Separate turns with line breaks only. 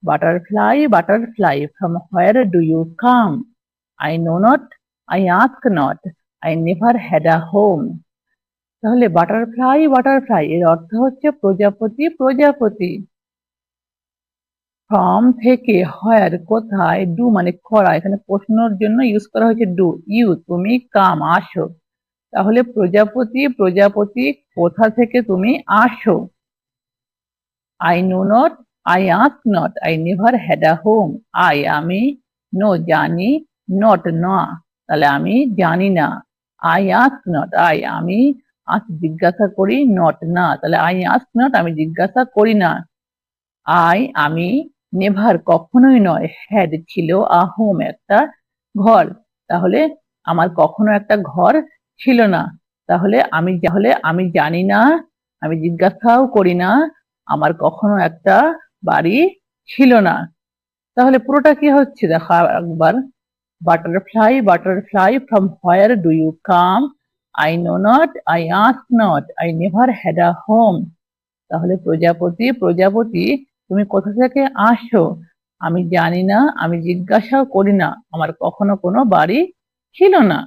Butterfly butterfly from where do you come? I know not, I ask not, I never had a home. তাহলে butterfly butterfly এর অর্থ হচ্ছে প্রজাপতি প্রজাপতি। From থেকে, হোয়ার কোথায়, ডু মানে করা, এখানে প্রশ্নের জন্য ইউজ করা হয়েছে ডু। ইউ তুমি, কাম আসো। তাহলে প্রজাপতি প্রজাপতি কোথা থেকে তুমি আসো। I know not, I ask not, I never had a home. I আমি, নো জানি, নট না তাহলে আমি জানি না। আই আস্ক নট আমি জিজ্ঞাসা করি, নট না তাহলে আই আস্ক নট আমি জিজ্ঞাসা করি না। আমি, নেভার কখনোই নয়, হ্যাড ছিল, আ হোম একটা ঘর, তাহলে আমার কখনো একটা ঘর ছিল না। তাহলে আমি জানি না, আমি জিজ্ঞাসাও করি না, আমার কখনো একটা বাড়ি ছিল না। তাহলে পুরোটা কি হচ্ছে দেখো একবার। Butterfly butterfly from where do you come? I know not, I ask not, I never had a home. তাহলে প্রজাপতি প্রজাপতি তুমি কোথা থেকে আসো? আমি জানি না, আমি জিজ্ঞাসাও করি না, আমার কখনো কোনো বাড়ি ছিল না।